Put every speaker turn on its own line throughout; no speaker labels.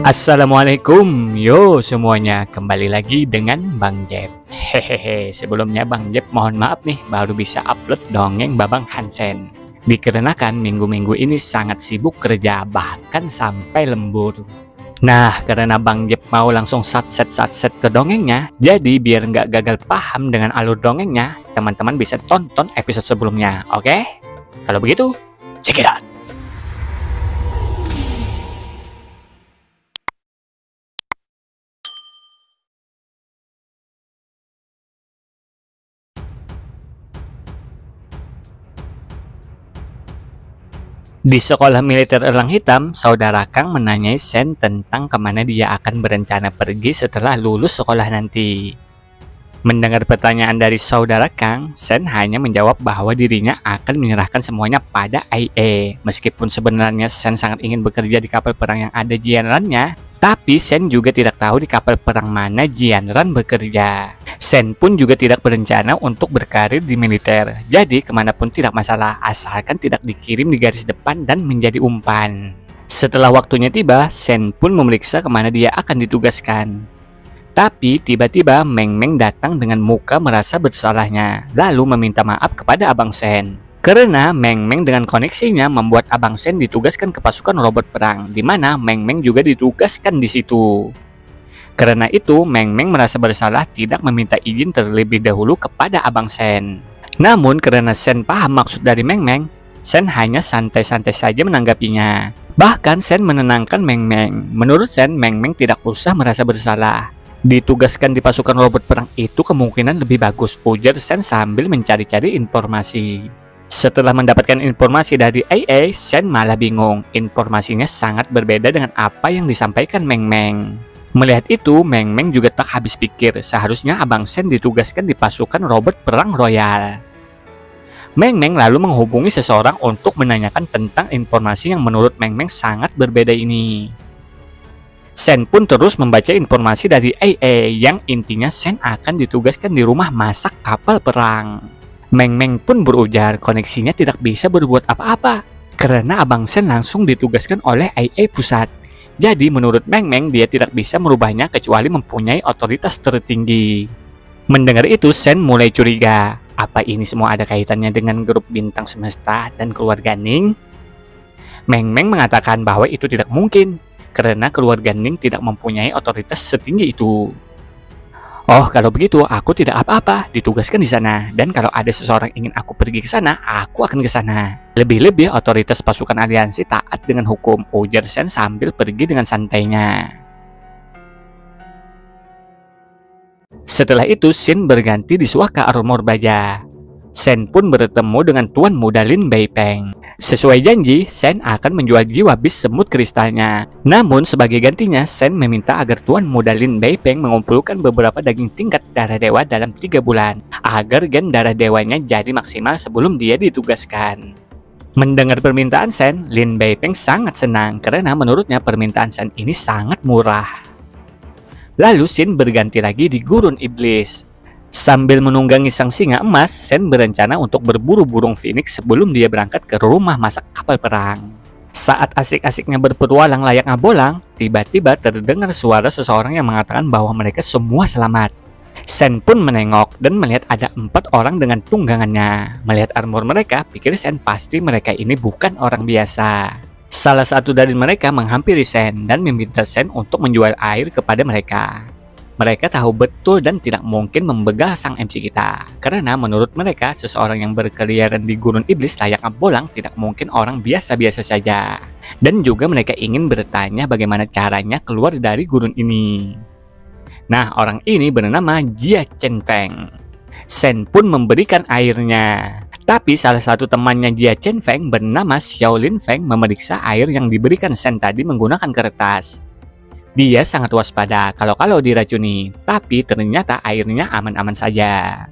Assalamualaikum, yo semuanya, kembali lagi dengan Bang Jeb. Hehehe, sebelumnya Bang Jeb mohon maaf nih, baru bisa upload dongeng Babang Hansen. Dikarenakan minggu-minggu ini sangat sibuk kerja, bahkan sampai lembur. Nah, karena Bang Jeb mau langsung satset ke dongengnya, jadi biar nggak gagal paham dengan alur dongengnya, teman-teman bisa tonton episode sebelumnya, oke? Kalau begitu, check it out! Di sekolah militer Elang Hitam, saudara Kang menanyai Sen tentang kemana dia akan berencana pergi setelah lulus sekolah nanti. Mendengar pertanyaan dari saudara Kang, Sen hanya menjawab bahwa dirinya akan menyerahkan semuanya pada Ai. Meskipun sebenarnya Sen sangat ingin bekerja di kapal perang yang ada Jianrannya, tapi Sen juga tidak tahu di kapal perang mana Jianran bekerja. Sen pun juga tidak berencana untuk berkarir di militer, jadi kemanapun tidak masalah, asalkan tidak dikirim di garis depan dan menjadi umpan. Setelah waktunya tiba, Sen pun memeriksa kemana dia akan ditugaskan. Tapi tiba-tiba Meng Meng datang dengan muka merasa bersalahnya, lalu meminta maaf kepada Abang Sen. Karena Meng Meng dengan koneksinya membuat Abang Sen ditugaskan ke pasukan robot perang, di mana Meng Meng juga ditugaskan di situ. Karena itu, Meng Meng merasa bersalah tidak meminta izin terlebih dahulu kepada Abang Sen. Namun, karena Sen paham maksud dari Meng Meng, Sen hanya santai-santai saja menanggapinya. Bahkan, Sen menenangkan Meng Meng. Menurut Sen, Meng Meng tidak usah merasa bersalah. Ditugaskan di pasukan robot perang itu kemungkinan lebih bagus, ujar Sen sambil mencari-cari informasi. Setelah mendapatkan informasi dari Ai, Sen malah bingung. Informasinya sangat berbeda dengan apa yang disampaikan Meng Meng. Melihat itu, Meng Meng juga tak habis pikir, seharusnya Abang Sen ditugaskan di pasukan robot perang royal. Meng Meng lalu menghubungi seseorang untuk menanyakan tentang informasi yang menurut Meng Meng sangat berbeda ini. Sen pun terus membaca informasi dari Ai yang intinya Sen akan ditugaskan di rumah masak kapal perang. Meng Meng pun berujar koneksinya tidak bisa berbuat apa-apa, karena Abang Sen langsung ditugaskan oleh Ai pusat. Jadi menurut Meng Meng dia tidak bisa merubahnya kecuali mempunyai otoritas tertinggi. Mendengar itu Sen mulai curiga. Apa ini semua ada kaitannya dengan grup bintang semesta dan keluarga Ning? Meng Meng mengatakan bahwa itu tidak mungkin, karena keluarga Ning tidak mempunyai otoritas setinggi itu. Oh, kalau begitu aku tidak apa-apa ditugaskan di sana, dan kalau ada seseorang ingin aku pergi ke sana, aku akan ke sana. Lebih-lebih otoritas pasukan aliansi taat dengan hukum, ujar Sen sambil pergi dengan santainya. Setelah itu, Shin berganti di suaka armor baja. Sen pun bertemu dengan Tuan Muda Lin Beipeng. Sesuai janji, Sen akan menjual jiwa bis semut kristalnya. Namun sebagai gantinya, Sen meminta agar Tuan Muda Lin Beipeng mengumpulkan beberapa daging tingkat darah dewa dalam 3 bulan, agar gen darah dewanya jadi maksimal sebelum dia ditugaskan. Mendengar permintaan Sen, Lin Beipeng sangat senang karena menurutnya permintaan Sen ini sangat murah. Lalu Shin berganti lagi di Gurun Iblis. Sambil menunggangi sang singa emas, Sen berencana untuk berburu burung phoenix sebelum dia berangkat ke rumah masak kapal perang. Saat asik-asiknya berpetualang layaknya bolang, tiba-tiba terdengar suara seseorang yang mengatakan bahwa mereka semua selamat. Sen pun menengok dan melihat ada 4 orang dengan tunggangannya. Melihat armor mereka, pikir Sen pasti mereka ini bukan orang biasa. Salah satu dari mereka menghampiri Sen dan meminta Sen untuk menjual air kepada mereka. Mereka tahu betul dan tidak mungkin membegal sang MC kita, karena menurut mereka seseorang yang berkeliaran di Gurun Iblis layaknya bolang tidak mungkin orang biasa-biasa saja. Dan juga mereka ingin bertanya bagaimana caranya keluar dari gurun ini. Nah, orang ini bernama Jia Chen Feng. Sen pun memberikan airnya. Tapi salah satu temannya Jia Chen Feng bernama Xiaolin Feng memeriksa air yang diberikan Sen tadi menggunakan kertas. Dia sangat waspada kalau diracuni, tapi ternyata airnya aman-aman saja.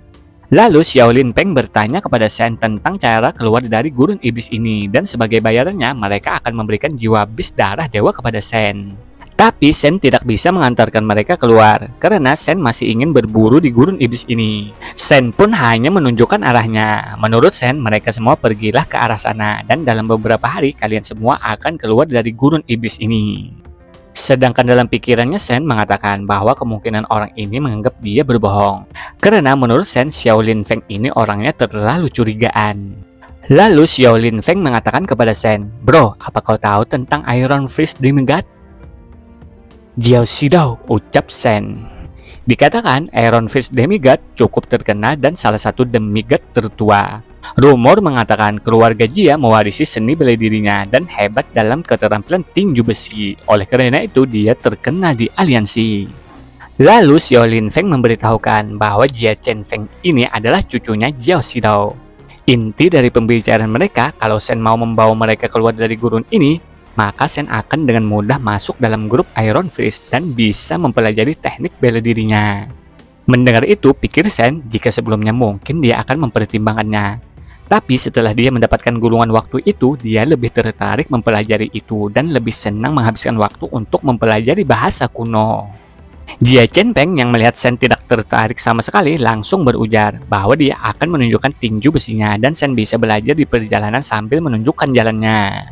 Lalu Xiaolin Feng bertanya kepada Sen tentang cara keluar dari Gurun Iblis ini, dan sebagai bayarannya mereka akan memberikan jiwa bis darah dewa kepada Sen. Tapi Sen tidak bisa mengantarkan mereka keluar karena Sen masih ingin berburu di gurun iblis ini. Sen pun hanya menunjukkan arahnya. Menurut Sen, mereka semua pergilah ke arah sana dan dalam beberapa hari kalian semua akan keluar dari gurun iblis ini. Sedangkan dalam pikirannya Sen mengatakan bahwa kemungkinan orang ini menganggap dia berbohong. Karena menurut Sen, Xiaolin Feng ini orangnya terlalu curigaan. Lalu Xiaolin Feng mengatakan kepada Sen, "Bro, apa kau tahu tentang Iron Fist Demigod?" "Jiao Xidao," ucap Sen. Dikatakan Iron Fist Demigod cukup terkenal dan salah satu demigod tertua. Rumor mengatakan keluarga Jia mewarisi seni bela dirinya dan hebat dalam keterampilan tinju besi. Oleh karena itu dia terkenal di aliansi. Lalu Xiaolin Feng memberitahukan bahwa Jia Chen Feng ini adalah cucunya Jiao Xidao. Inti dari pembicaraan mereka, kalau Sen mau membawa mereka keluar dari gurun ini, maka Sen akan dengan mudah masuk dalam grup Iron Fist dan bisa mempelajari teknik bela dirinya. Mendengar itu, pikir Sen jika sebelumnya mungkin dia akan mempertimbangkannya. Tapi setelah dia mendapatkan gulungan waktu itu, dia lebih tertarik mempelajari itu dan lebih senang menghabiskan waktu untuk mempelajari bahasa kuno. Jia Chen Feng yang melihat Sen tidak tertarik sama sekali langsung berujar bahwa dia akan menunjukkan tinju besinya dan Sen bisa belajar di perjalanan sambil menunjukkan jalannya.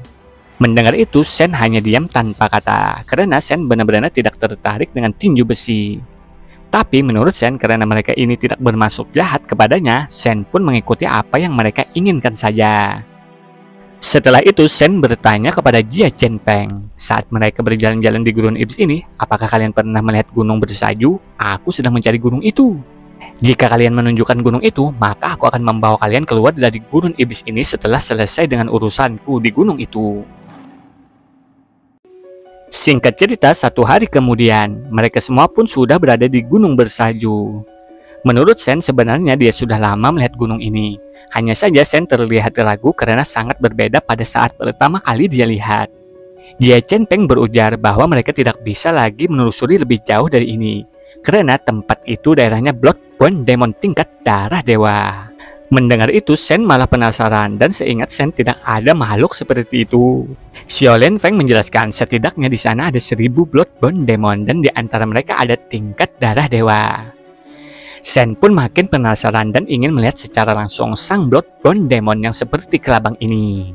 Mendengar itu, Sen hanya diam tanpa kata, karena Sen benar-benar tidak tertarik dengan tinju besi. Tapi menurut Sen, karena mereka ini tidak bermaksud jahat kepadanya, Sen pun mengikuti apa yang mereka inginkan saja. Setelah itu, Sen bertanya kepada Jia Chen Feng, "Saat mereka berjalan-jalan di gurun iblis ini, apakah kalian pernah melihat gunung bersaju? Aku sedang mencari gunung itu. Jika kalian menunjukkan gunung itu, maka aku akan membawa kalian keluar dari gurun iblis ini setelah selesai dengan urusanku di gunung itu." Singkat cerita, satu hari kemudian, mereka semua pun sudah berada di gunung bersaju. Menurut Sen, sebenarnya dia sudah lama melihat gunung ini. Hanya saja Sen terlihat ragu karena sangat berbeda pada saat pertama kali dia lihat. Jia Chen Feng berujar bahwa mereka tidak bisa lagi menelusuri lebih jauh dari ini, karena tempat itu daerahnya Bloodborne Demon tingkat darah dewa. Mendengar itu, Sen malah penasaran dan seingat Sen tidak ada makhluk seperti itu. Xiaolin Feng menjelaskan setidaknya di sana ada 1000 Bloodborne Demon dan di antara mereka ada tingkat darah dewa. Sen pun makin penasaran dan ingin melihat secara langsung sang Bloodborne Demon yang seperti kelabang ini.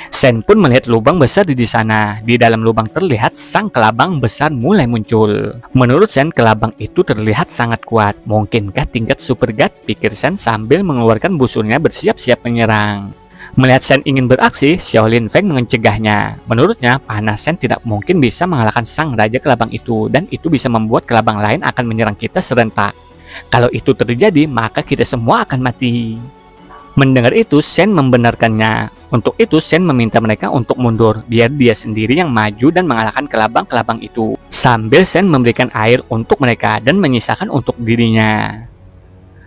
Sen pun melihat lubang besar di sana. Di dalam lubang terlihat sang kelabang besar mulai muncul. Menurut Sen, kelabang itu terlihat sangat kuat. Mungkinkah tingkat super god? Pikir Sen sambil mengeluarkan busurnya bersiap-siap menyerang. Melihat Sen ingin beraksi, Xiaolin Feng mencegahnya. Menurutnya, panas Sen tidak mungkin bisa mengalahkan sang raja kelabang itu, dan itu bisa membuat kelabang lain akan menyerang kita serentak. Kalau itu terjadi, maka kita semua akan mati. Mendengar itu, Sen membenarkannya. Untuk itu, Sen meminta mereka untuk mundur, biar dia sendiri yang maju dan mengalahkan kelabang-kelabang itu. Sambil Sen memberikan air untuk mereka dan menyisakan untuk dirinya.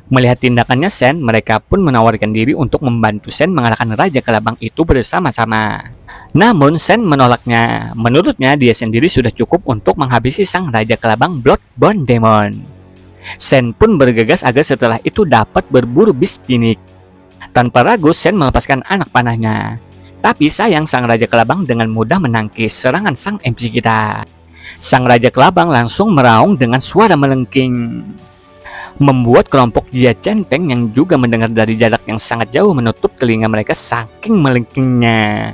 Melihat tindakannya Sen, mereka pun menawarkan diri untuk membantu Sen mengalahkan raja kelabang itu bersama-sama. Namun Sen menolaknya. Menurutnya dia sendiri sudah cukup untuk menghabisi sang raja kelabang Bloodborne Demon. Sen pun bergegas agar setelah itu dapat berburu bis pinik. Tanpa ragu, Sen melepaskan anak panahnya. Tapi sayang sang raja kelabang dengan mudah menangkis serangan sang MC kita. Sang raja kelabang langsung meraung dengan suara melengking, membuat kelompok Jia Chen Feng yang juga mendengar dari jarak yang sangat jauh menutup telinga mereka saking melengkingnya.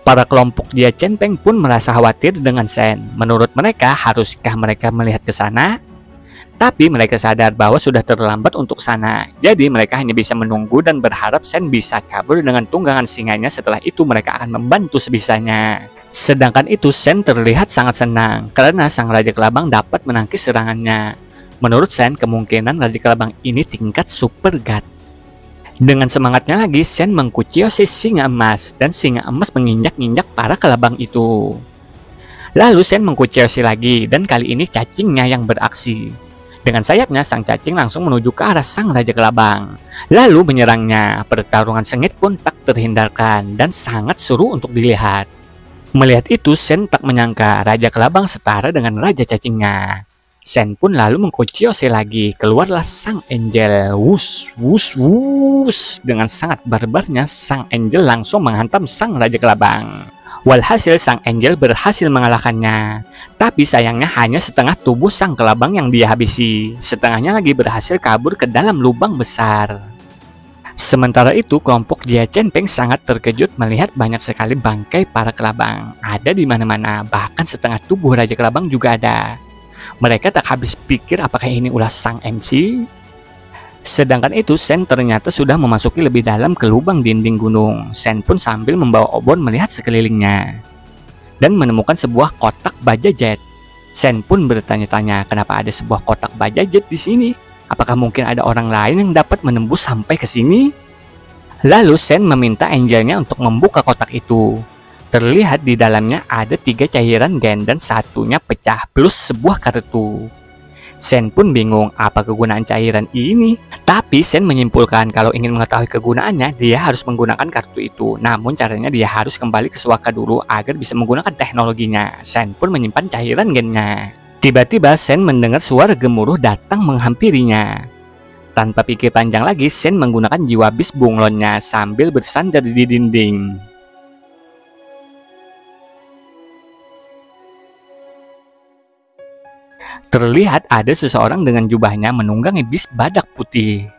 Para kelompok Jia Chen Feng pun merasa khawatir dengan Sen. Menurut mereka, haruskah mereka melihat ke sana? Tapi mereka sadar bahwa sudah terlambat untuk sana. Jadi mereka hanya bisa menunggu dan berharap Sen bisa kabur dengan tunggangan singanya. Setelah itu mereka akan membantu sebisanya. Sedangkan itu Sen terlihat sangat senang karena sang raja kelabang dapat menangkis serangannya. Menurut Sen, kemungkinan raja kelabang ini tingkat super god. Dengan semangatnya lagi, Sen mengkuciosi singa emas dan singa emas menginjak-injak para kelabang itu. Lalu Sen mengkuciosi lagi dan kali ini cacingnya yang beraksi. Dengan sayapnya, sang cacing langsung menuju ke arah sang raja kelabang, lalu menyerangnya. Pertarungan sengit pun tak terhindarkan dan sangat seru untuk dilihat. Melihat itu, Sen tak menyangka raja kelabang setara dengan raja cacingnya. Sen pun lalu mengkuciosi lagi. Keluarlah sang angel. Wus, wus, wus. Dengan sangat barbarnya, sang angel langsung menghantam sang raja kelabang. Walhasil sang angel berhasil mengalahkannya. Tapi sayangnya hanya setengah tubuh sang kelabang yang dia habisi. Setengahnya lagi berhasil kabur ke dalam lubang besar. Sementara itu, kelompok Jia Chen-peng sangat terkejut melihat banyak sekali bangkai para kelabang. Ada di mana-mana, bahkan setengah tubuh Raja Kelabang juga ada. Mereka tak habis pikir apakah ini ulah sang MC. Sedangkan itu, Shen ternyata sudah memasuki lebih dalam ke lubang dinding gunung. Shen pun sambil membawa obon melihat sekelilingnya dan menemukan sebuah kotak baja jet. Shen pun bertanya-tanya kenapa ada sebuah kotak baja jet di sini. Apakah mungkin ada orang lain yang dapat menembus sampai ke sini? Lalu Shen meminta angelnya untuk membuka kotak itu. Terlihat di dalamnya ada 3 cairan gen dan satunya pecah plus sebuah kartu. Shen pun bingung apa kegunaan cairan ini. Tapi Shen menyimpulkan kalau ingin mengetahui kegunaannya, dia harus menggunakan kartu itu. Namun caranya dia harus kembali ke Suaka dulu agar bisa menggunakan teknologinya. Shen pun menyimpan cairan gennya. Tiba-tiba Shen mendengar suara gemuruh datang menghampirinya. Tanpa pikir panjang lagi, Shen menggunakan jiwa bis bunglonnya sambil bersandar di dinding. Terlihat ada seseorang dengan jubahnya menunggangi bis badak putih.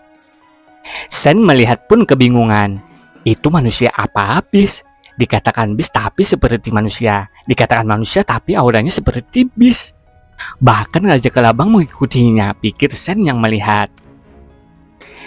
Shen melihat pun kebingungan. Itu manusia apa bis? Dikatakan bis tapi seperti manusia. Dikatakan manusia tapi auranya seperti bis. Bahkan Raja Kelabang mengikutinya, pikir Shen yang melihat.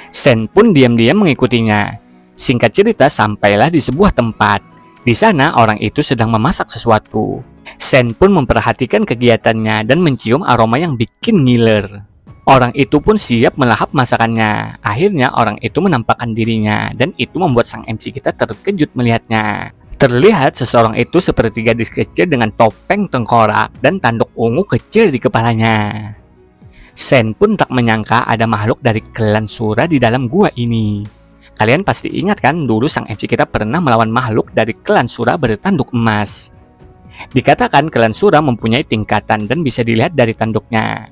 Shen pun diam-diam mengikutinya. Singkat cerita, sampailah di sebuah tempat. Di sana orang itu sedang memasak sesuatu. Shen pun memperhatikan kegiatannya dan mencium aroma yang bikin ngiler. Orang itu pun siap melahap masakannya. Akhirnya orang itu menampakkan dirinya dan itu membuat sang MC kita terkejut melihatnya. Terlihat seseorang itu seperti gadis kecil dengan topeng tengkorak dan tanduk ungu kecil di kepalanya. Shen pun tak menyangka ada makhluk dari klan Sura di dalam gua ini. Kalian pasti ingat kan, dulu sang MC kita pernah melawan makhluk dari klan Sura bertanduk emas. Dikatakan klan Sura mempunyai tingkatan dan bisa dilihat dari tanduknya.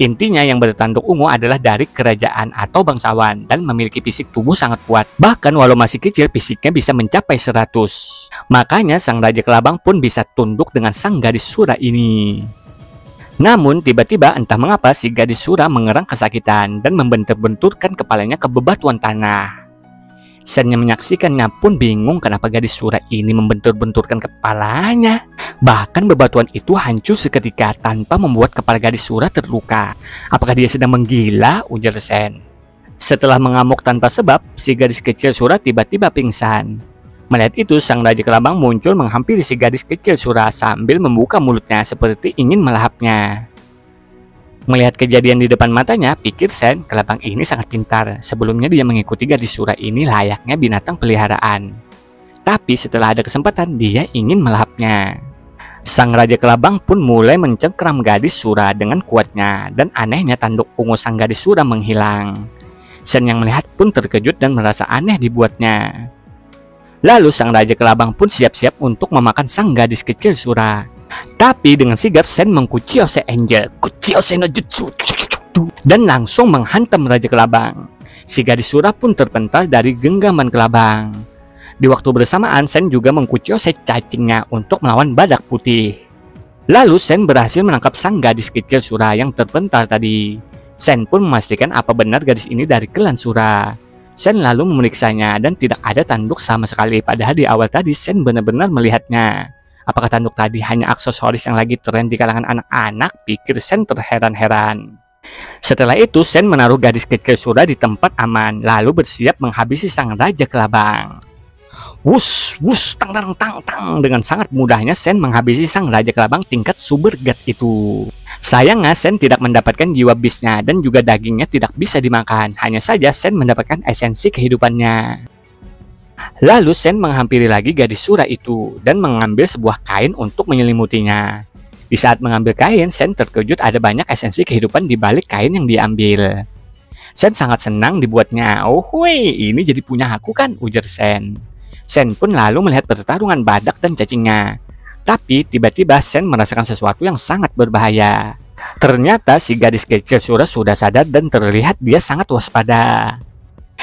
Intinya yang bertanduk ungu adalah dari kerajaan atau bangsawan dan memiliki fisik tubuh sangat kuat. Bahkan walau masih kecil, fisiknya bisa mencapai 100. Makanya sang Raja Kelabang pun bisa tunduk dengan sang gadis Sura ini. Namun tiba-tiba entah mengapa si gadis Sura mengerang kesakitan dan membentur-benturkan kepalanya ke bebatuan tanah. Shen yang menyaksikannya pun bingung kenapa gadis Sura ini membentur-benturkan kepalanya. Bahkan bebatuan itu hancur seketika tanpa membuat kepala gadis Sura terluka. Apakah dia sedang menggila? Ujar Shen. Setelah mengamuk tanpa sebab, si gadis kecil Sura tiba-tiba pingsan. Melihat itu, sang Raja Kelabang muncul menghampiri si gadis kecil Sura sambil membuka mulutnya seperti ingin melahapnya. Melihat kejadian di depan matanya, pikir Shen, Kelabang ini sangat pintar. Sebelumnya dia mengikuti gadis Sura ini layaknya binatang peliharaan. Tapi setelah ada kesempatan, dia ingin melahapnya. Sang Raja Kelabang pun mulai mencengkram gadis Sura dengan kuatnya, dan anehnya tanduk ungu sang gadis Sura menghilang. Shen yang melihat pun terkejut dan merasa aneh dibuatnya. Lalu sang Raja Kelabang pun siap-siap untuk memakan sang gadis kecil Sura. Tapi dengan sigap Shen mengkuciose Angel, kuciose no jutsu, dan langsung menghantam Raja Kelabang. Si gadis Sura pun terpental dari genggaman Kelabang. Di waktu bersamaan Shen juga mengkuciose cacingnya untuk melawan badak putih. Lalu Shen berhasil menangkap sang gadis kecil Sura yang terpental tadi. Shen pun memastikan apa benar gadis ini dari klan Sura. Shen lalu memeriksanya dan tidak ada tanduk sama sekali, padahal di awal tadi Shen benar-benar melihatnya. Apakah tanduk tadi hanya aksesoris yang lagi tren di kalangan anak-anak? Pikir Shen terheran-heran. Setelah itu Shen menaruh gadis kecil Sura di tempat aman, lalu bersiap menghabisi sang Raja Kelabang. Wush, wush, tang tang tang tang. Dengan sangat mudahnya Shen menghabisi sang Raja Kelabang tingkat super god itu. Sayangnya Shen tidak mendapatkan jiwa bisnya dan juga dagingnya tidak bisa dimakan. Hanya saja Shen mendapatkan esensi kehidupannya. Lalu Shen menghampiri lagi gadis Sura itu dan mengambil sebuah kain untuk menyelimutinya. Di saat mengambil kain, Shen terkejut ada banyak esensi kehidupan di balik kain yang diambil. Shen sangat senang dibuatnya. Oh weh, ini jadi punya aku kan, ujar Shen. Shen pun lalu melihat pertarungan badak dan cacingnya. Tapi tiba-tiba Shen merasakan sesuatu yang sangat berbahaya. Ternyata si gadis kecil Sura sudah sadar dan terlihat dia sangat waspada.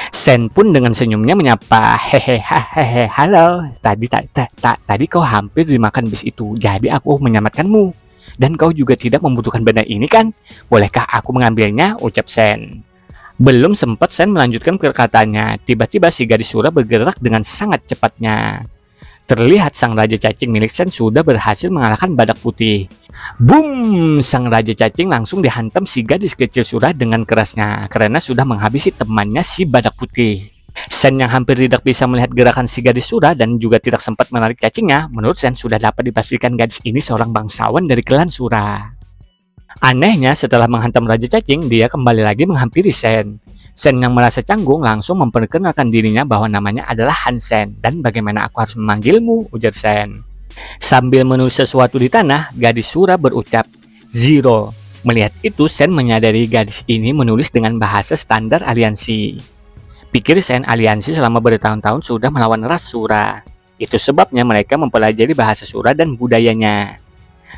Sen pun dengan senyumnya menyapa, hehehe, halo, tadi kau hampir dimakan bis itu, jadi aku menyelamatkanmu. Dan kau juga tidak membutuhkan benda ini kan? Bolehkah aku mengambilnya? Ucap Sen. Belum sempat Sen melanjutkan perkataannya, tiba-tiba si gadis sura bergerak dengan sangat cepatnya. Terlihat sang raja cacing milik Sen sudah berhasil mengalahkan badak putih. Boom! Sang raja cacing langsung dihantam si gadis kecil sura dengan kerasnya karena sudah menghabisi temannya si badak putih. Sen yang hampir tidak bisa melihat gerakan si gadis sura dan juga tidak sempat menarik cacingnya, menurut Sen sudah dapat dipastikan gadis ini seorang bangsawan dari klan Sura. Anehnya, setelah menghantam raja cacing, dia kembali lagi menghampiri Sen. Sen yang merasa canggung langsung memperkenalkan dirinya bahwa namanya adalah Hansen. Dan bagaimana aku harus memanggilmu? Ujar Sen. Sambil menulis sesuatu di tanah, gadis Sura berucap, Zero. Melihat itu, Sen menyadari gadis ini menulis dengan bahasa standar aliansi. Pikir Sen, aliansi selama bertahun-tahun sudah melawan ras Sura. Itu sebabnya mereka mempelajari bahasa Sura dan budayanya.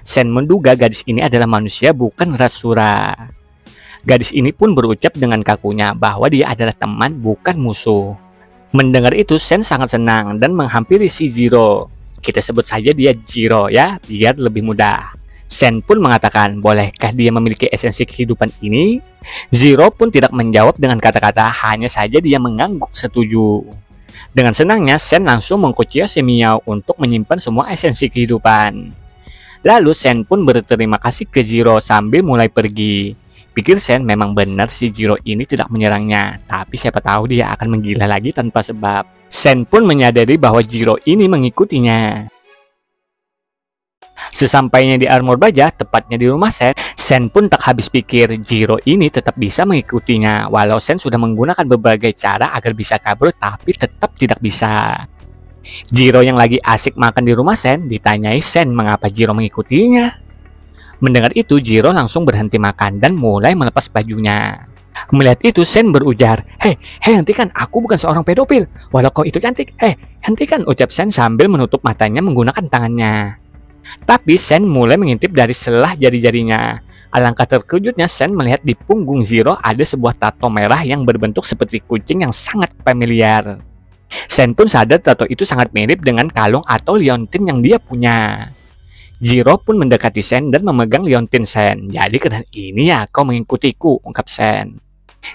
Sen menduga gadis ini adalah manusia bukan ras Sura. Gadis ini pun berucap dengan kakunya bahwa dia adalah teman bukan musuh. Mendengar itu Sen sangat senang dan menghampiri si Zero. Kita sebut saja dia Zero ya, biar lebih mudah. Sen pun mengatakan, bolehkah dia memiliki esensi kehidupan ini? Zero pun tidak menjawab dengan kata-kata, hanya saja dia mengangguk setuju. Dengan senangnya Sen langsung mengkuciosi Miao untuk menyimpan semua esensi kehidupan. Lalu Sen pun berterima kasih ke Zero sambil mulai pergi. Pikir Sen, memang benar si Zero ini tidak menyerangnya, tapi siapa tahu dia akan menggila lagi tanpa sebab. Sen pun menyadari bahwa Zero ini mengikutinya. Sesampainya di armor baja, tepatnya di rumah Sen, Sen pun tak habis pikir Zero ini tetap bisa mengikutinya, walau Sen sudah menggunakan berbagai cara agar bisa kabur tapi tetap tidak bisa. Zero yang lagi asik makan di rumah Sen ditanyai Sen mengapa Zero mengikutinya. Mendengar itu Zero langsung berhenti makan dan mulai melepas bajunya. Melihat itu Sen berujar, hei hentikan, aku bukan seorang pedofil. Walau kau itu cantik, hentikan, ucap Sen sambil menutup matanya menggunakan tangannya. Tapi Sen mulai mengintip dari selah jari-jarinya. Alangkah terkejutnya Sen melihat di punggung Zero ada sebuah tato merah yang berbentuk seperti kucing yang sangat familiar. Sen pun sadar tato itu sangat mirip dengan kalung atau liontin yang dia punya. Zero pun mendekati Sen dan memegang liontin Sen. Jadi karena ini ya kau mengikutiku, ungkap Sen.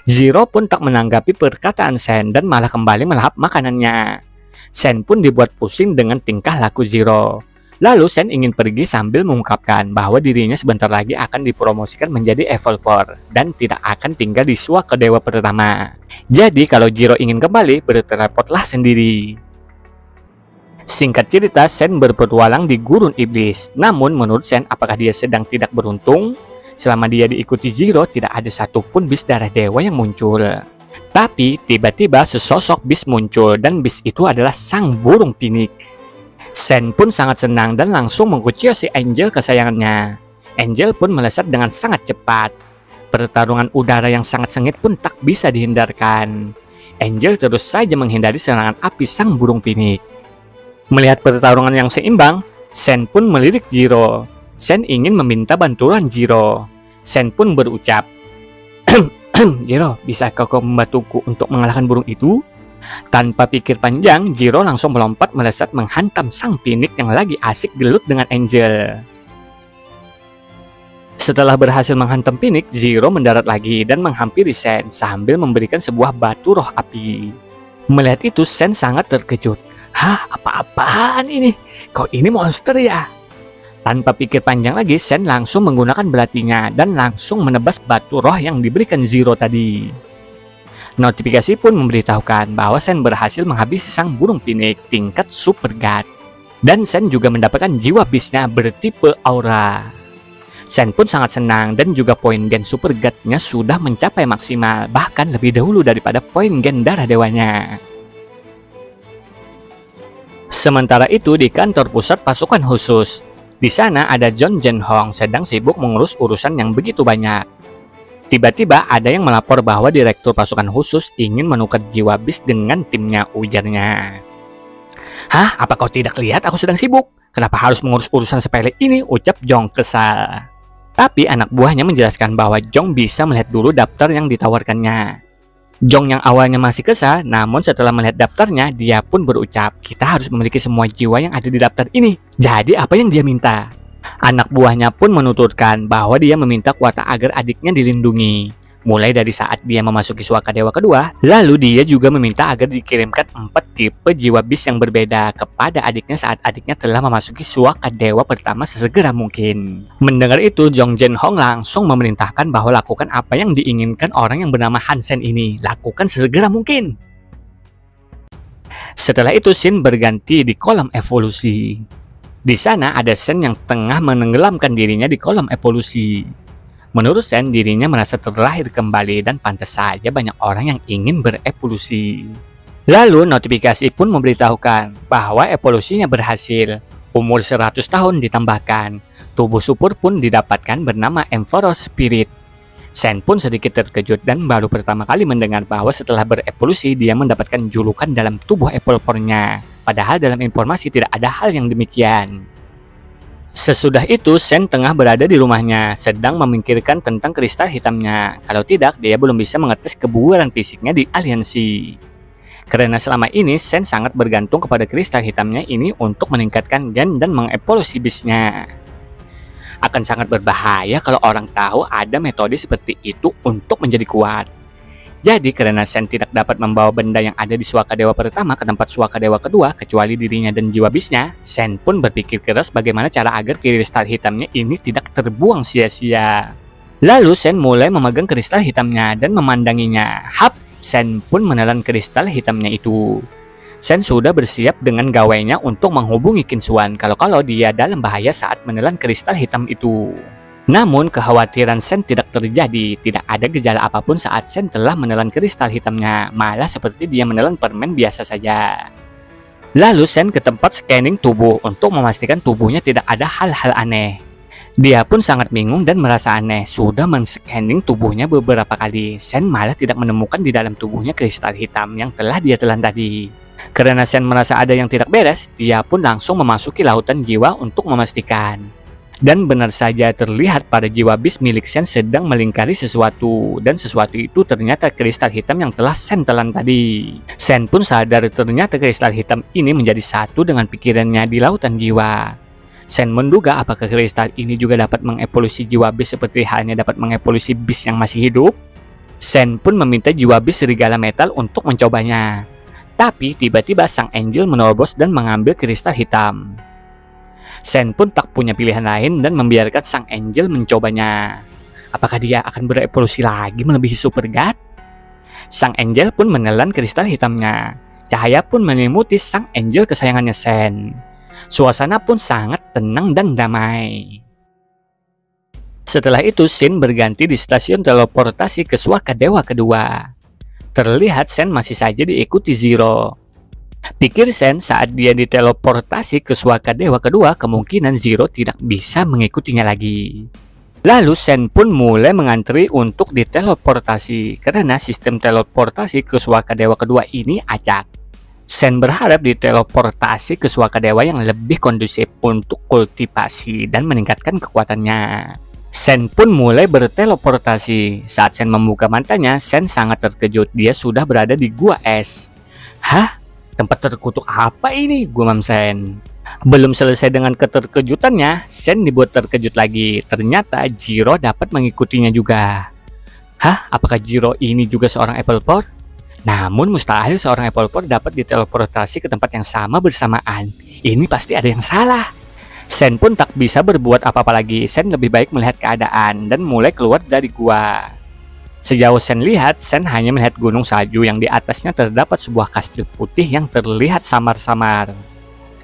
Zero pun tak menanggapi perkataan Sen dan malah kembali melahap makanannya. Sen pun dibuat pusing dengan tingkah laku Zero. Lalu Sen ingin pergi sambil mengungkapkan bahwa dirinya sebentar lagi akan dipromosikan menjadi Evolver dan tidak akan tinggal di Suaka Dewa pertama. Jadi kalau Zero ingin kembali, bertelepotlah sendiri. Singkat cerita, Sen berpetualang di Gurun Iblis. Namun menurut Sen, apakah dia sedang tidak beruntung? Selama dia diikuti Zero, tidak ada satupun bis darah dewa yang muncul. Tapi tiba-tiba sesosok bis muncul dan bis itu adalah sang burung pinik. Sen pun sangat senang dan langsung mengkuciosi Angel kesayangannya. Angel pun melesat dengan sangat cepat. Pertarungan udara yang sangat sengit pun tak bisa dihindarkan. Angel terus saja menghindari serangan api sang burung pinik. Melihat pertarungan yang seimbang, Sen pun melirik Zero. Sen ingin meminta bantuan Zero. Sen pun berucap, Zero, bisakah kau membantuku untuk mengalahkan burung itu? Tanpa pikir panjang, Zero langsung melompat melesat menghantam sang pinik yang lagi asik gelut dengan Angel. Setelah berhasil menghantam pinik, Zero mendarat lagi dan menghampiri Sen sambil memberikan sebuah batu roh api. Melihat itu, Sen sangat terkejut. Hah, apa-apaan ini? Kau ini monster ya? Tanpa pikir panjang lagi, Sen langsung menggunakan belatinya dan langsung menebas batu roh yang diberikan Zero tadi. Notifikasi pun memberitahukan bahwa Sen berhasil menghabisi sang burung pinik tingkat Super God. Dan Sen juga mendapatkan jiwa bisnya bertipe aura. Sen pun sangat senang dan juga poin gen Super God-nya sudah mencapai maksimal, bahkan lebih dahulu daripada poin gen darah dewanya. Sementara itu di kantor pusat pasukan khusus. Di sana ada John Jenhong sedang sibuk mengurus urusan yang begitu banyak. Tiba-tiba ada yang melapor bahwa direktur pasukan khusus ingin menukar jiwa bis dengan timnya, ujarnya. Hah, apa kau tidak lihat aku sedang sibuk? Kenapa harus mengurus urusan sepele ini? Ucap Jong kesal. Tapi anak buahnya menjelaskan bahwa Jong bisa melihat dulu daftar yang ditawarkannya. Jong yang awalnya masih kesal, namun setelah melihat daftarnya, dia pun berucap, kita harus memiliki semua jiwa yang ada di daftar ini. Jadi apa yang dia minta? Anak buahnya pun menuturkan bahwa dia meminta kuota agar adiknya dilindungi. Mulai dari saat dia memasuki Suaka Dewa kedua, lalu dia juga meminta agar dikirimkan 4 tipe jiwa bis yang berbeda kepada adiknya saat adiknya telah memasuki Suaka Dewa pertama sesegera mungkin. Mendengar itu, Jong Jin Hong langsung memerintahkan bahwa lakukan apa yang diinginkan orang yang bernama Hansen ini, lakukan sesegera mungkin. Setelah itu, Shin berganti di kolam evolusi. Di sana ada Shen yang tengah menenggelamkan dirinya di kolam evolusi. Menurut Shen, dirinya merasa terlahir kembali dan pantas saja banyak orang yang ingin berevolusi. Lalu notifikasi pun memberitahukan bahwa evolusinya berhasil. Umur 100 tahun ditambahkan. Tubuh subur pun didapatkan bernama Emperor Spirit. Shen pun sedikit terkejut dan baru pertama kali mendengar bahwa setelah berevolusi dia mendapatkan julukan dalam tubuh Emperor-nya. Padahal dalam informasi tidak ada hal yang demikian. Sesudah itu, Shen tengah berada di rumahnya, sedang memikirkan tentang kristal hitamnya. Kalau tidak, dia belum bisa mengetes kebugaran fisiknya di aliansi. Karena selama ini, Shen sangat bergantung kepada kristal hitamnya ini untuk meningkatkan gen dan mengevolusi bisnya. Akan sangat berbahaya kalau orang tahu ada metode seperti itu untuk menjadi kuat. Jadi karena Shen tidak dapat membawa benda yang ada di Suaka Dewa pertama ke tempat Suaka Dewa kedua kecuali dirinya dan jiwa bisnya, Shen pun berpikir keras bagaimana cara agar kristal hitamnya ini tidak terbuang sia-sia. Lalu Shen mulai memegang kristal hitamnya dan memandanginya. Hap! Shen pun menelan kristal hitamnya itu. Shen sudah bersiap dengan gawainya untuk menghubungi Qin Xuan kalau dia dalam bahaya saat menelan kristal hitam itu. Namun kekhawatiran Shen tidak terjadi, tidak ada gejala apapun saat Shen telah menelan kristal hitamnya, malah seperti dia menelan permen biasa saja. Lalu Shen ke tempat scanning tubuh untuk memastikan tubuhnya tidak ada hal-hal aneh. Dia pun sangat bingung dan merasa aneh, sudah men-scanning tubuhnya beberapa kali, Shen malah tidak menemukan di dalam tubuhnya kristal hitam yang telah dia telan tadi. Karena Shen merasa ada yang tidak beres, dia pun langsung memasuki lautan jiwa untuk memastikan. Dan benar saja terlihat pada jiwa bis milik Shen sedang melingkari sesuatu. Dan sesuatu itu ternyata kristal hitam yang telah Shen telan tadi. Shen pun sadar ternyata kristal hitam ini menjadi satu dengan pikirannya di lautan jiwa. Shen menduga apakah kristal ini juga dapat mengevolusi jiwa bis seperti halnya dapat mengevolusi bis yang masih hidup. Shen pun meminta jiwa bis serigala metal untuk mencobanya. Tapi tiba-tiba sang angel menerobos dan mengambil kristal hitam. Shen pun tak punya pilihan lain dan membiarkan sang angel mencobanya. Apakah dia akan berevolusi lagi melebihi super god? Sang angel pun menelan kristal hitamnya. Cahaya pun menyelimuti sang angel kesayangannya Shen. Suasana pun sangat tenang dan damai. Setelah itu Shen berganti di stasiun teleportasi ke Suaka Dewa kedua. Terlihat Shen masih saja diikuti Zero. Pikir Shen saat dia diteleportasi ke Suaka Dewa kedua, kemungkinan Zero tidak bisa mengikutinya lagi. Lalu Shen pun mulai mengantri untuk diteleportasi karena sistem teleportasi ke Suaka Dewa kedua ini acak. Shen berharap diteleportasi ke Suaka Dewa yang lebih kondusif untuk kultivasi dan meningkatkan kekuatannya. Shen pun mulai berteleportasi. Saat Shen membuka matanya, Shen sangat terkejut. Dia sudah berada di gua es. Hah? Tempat terkutuk apa ini? Gumam Shen. Belum selesai dengan keterkejutannya, Shen dibuat terkejut lagi. Ternyata Jiro dapat mengikutinya juga. Hah? Apakah Jiro ini juga seorang Apple Core? Namun mustahil seorang Apple Core dapat diteleportasi ke tempat yang sama bersamaan. Ini pasti ada yang salah. Shen pun tak bisa berbuat apa-apa lagi. Shen lebih baik melihat keadaan dan mulai keluar dari gua. Sejauh Shen lihat, Shen hanya melihat gunung salju yang di atasnya terdapat sebuah kastil putih yang terlihat samar-samar.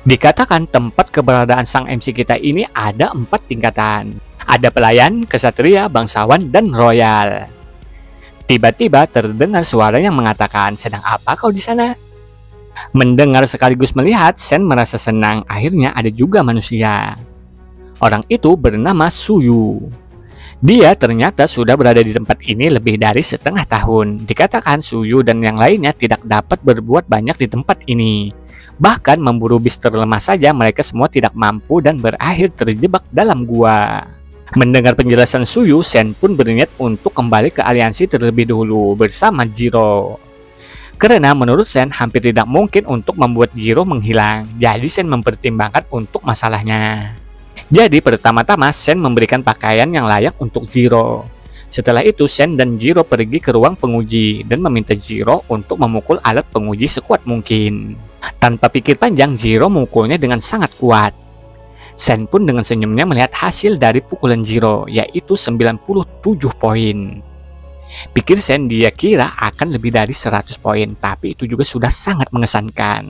Dikatakan tempat keberadaan sang MC kita ini ada 4 tingkatan. Ada pelayan, kesatria, bangsawan, dan royal. Tiba-tiba terdengar suara yang mengatakan, sedang apa kau di sana? Mendengar sekaligus melihat, Shen merasa senang. Akhirnya ada juga manusia. Orang itu bernama Suyu. Dia ternyata sudah berada di tempat ini lebih dari setengah tahun. Dikatakan Suyu dan yang lainnya tidak dapat berbuat banyak di tempat ini. Bahkan memburu bis terlemah saja mereka semua tidak mampu dan berakhir terjebak dalam gua. Mendengar penjelasan Suyu, Shen pun berniat untuk kembali ke aliansi terlebih dahulu bersama Jiro. Karena menurut Shen hampir tidak mungkin untuk membuat Jiro menghilang, jadi Shen mempertimbangkan untuk masalahnya. Jadi pertama-tama Shen memberikan pakaian yang layak untuk Jiro. Setelah itu Shen dan Jiro pergi ke ruang penguji dan meminta Jiro untuk memukul alat penguji sekuat mungkin. Tanpa pikir panjang, Jiro memukulnya dengan sangat kuat. Shen pun dengan senyumnya melihat hasil dari pukulan Jiro, yaitu 97 poin. Pikir Shen dia kira akan lebih dari 100 poin, tapi itu juga sudah sangat mengesankan.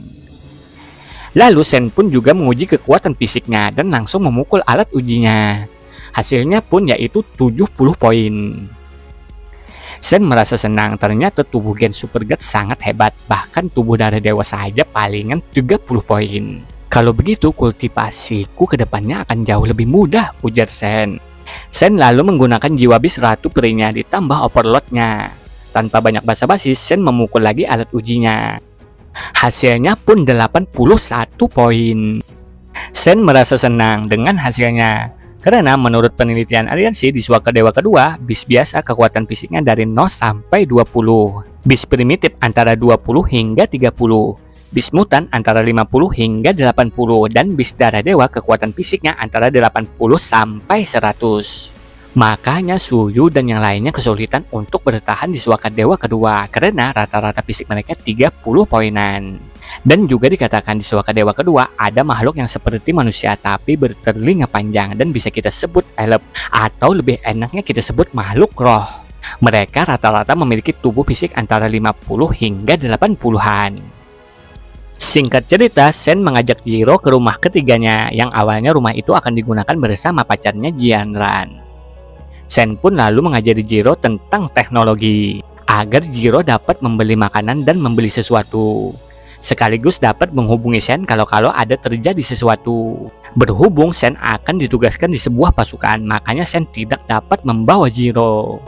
Lalu Shen pun juga menguji kekuatan fisiknya dan langsung memukul alat ujinya. Hasilnya pun yaitu 70 poin. Shen merasa senang, ternyata tubuh Gen Super God sangat hebat, bahkan tubuh darah dewa saja palingan 30 poin. Kalau begitu kultivasiku ke depannya akan jauh lebih mudah, ujar Shen. Shen lalu menggunakan jiwa bis ratu perinya ditambah overloadnya. Tanpa banyak basa-basi, Shen memukul lagi alat ujinya. Hasilnya pun 81 poin. Shen merasa senang dengan hasilnya. Karena menurut penelitian aliansi di Suaka Dewa kedua, bis biasa kekuatan fisiknya dari 0 sampai 20. Bis primitif antara 20 hingga 30. Bis mutan antara 50 hingga 80 dan bis darah dewa kekuatan fisiknya antara 80 sampai 100. Makanya Suyu dan yang lainnya kesulitan untuk bertahan di Suaka Dewa kedua karena rata-rata fisik mereka 30 poinan. Dan juga dikatakan di Suaka Dewa kedua ada makhluk yang seperti manusia tapi bertelinga panjang dan bisa kita sebut elf atau lebih enaknya kita sebut makhluk roh. Mereka rata-rata memiliki tubuh fisik antara 50 hingga 80-an. Singkat cerita, Shen mengajak Jiro ke rumah ketiganya, yang awalnya rumah itu akan digunakan bersama pacarnya Jianran. Shen pun lalu mengajari Jiro tentang teknologi, agar Jiro dapat membeli makanan dan membeli sesuatu. Sekaligus dapat menghubungi Shen kalau ada terjadi sesuatu. Berhubung Shen akan ditugaskan di sebuah pasukan, makanya Shen tidak dapat membawa Jiro.